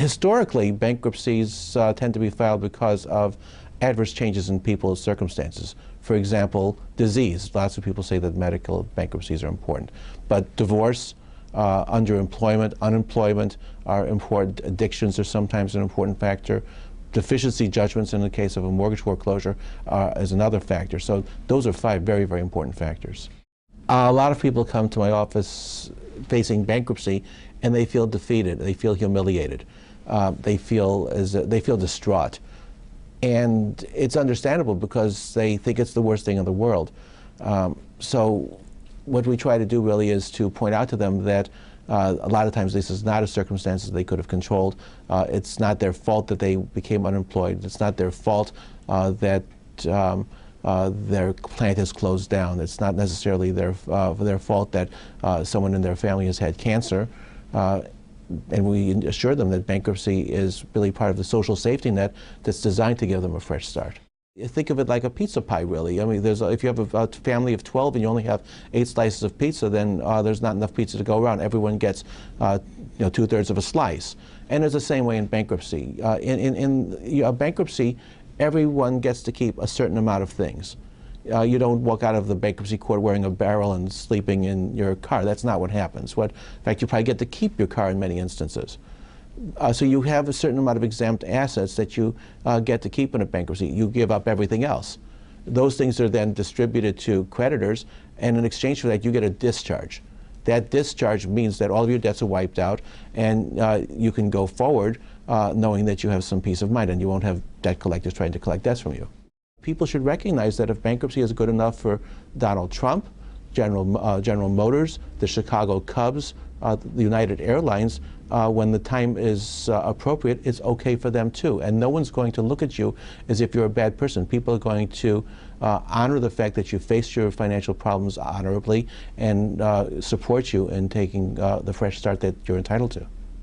Historically, bankruptcies tend to be filed because of adverse changes in people's circumstances. For example, disease. Lots of people say that medical bankruptcies are important. But divorce, underemployment, unemployment are important. Addictions are sometimes an important factor. Deficiency judgments in the case of a mortgage foreclosure is another factor. So those are 5 very, very important factors. A lot of people come to my office facing bankruptcy and they feel defeated, they feel humiliated, they feel distraught. And it's understandable because they think it's the worst thing in the world. So what we try to do really is to point out to them that a lot of times this is not a circumstance that they could have controlled. It's not their fault that they became unemployed. It's not their fault that their plant has closed down. It's not necessarily their fault that someone in their family has had cancer. And we assure them that bankruptcy is really part of the social safety net that's designed to give them a fresh start. Think of it like a pizza pie, really. I mean, if you have a family of 12 and you only have 8 slices of pizza, then there's not enough pizza to go around. Everyone gets 2/3 of a slice. And it's the same way in bankruptcy. In bankruptcy, everyone gets to keep a certain amount of things. You don't walk out of the bankruptcy court wearing a barrel and sleeping in your car. That's not what happens. In fact, you probably get to keep your car in many instances. So you have a certain amount of exempt assets that you get to keep in a bankruptcy. You give up everything else. Those things are then distributed to creditors, and in exchange for that, you get a discharge. That discharge means that all of your debts are wiped out, and you can go forward knowing that you have some peace of mind, and you won't have debt collectors trying to collect debts from you. People should recognize that if bankruptcy is good enough for Donald Trump, General Motors, the Chicago Cubs, the United Airlines, when the time is appropriate, it's okay for them too. And no one's going to look at you as if you're a bad person. People are going to honor the fact that you faced your financial problems honorably and support you in taking the fresh start that you're entitled to.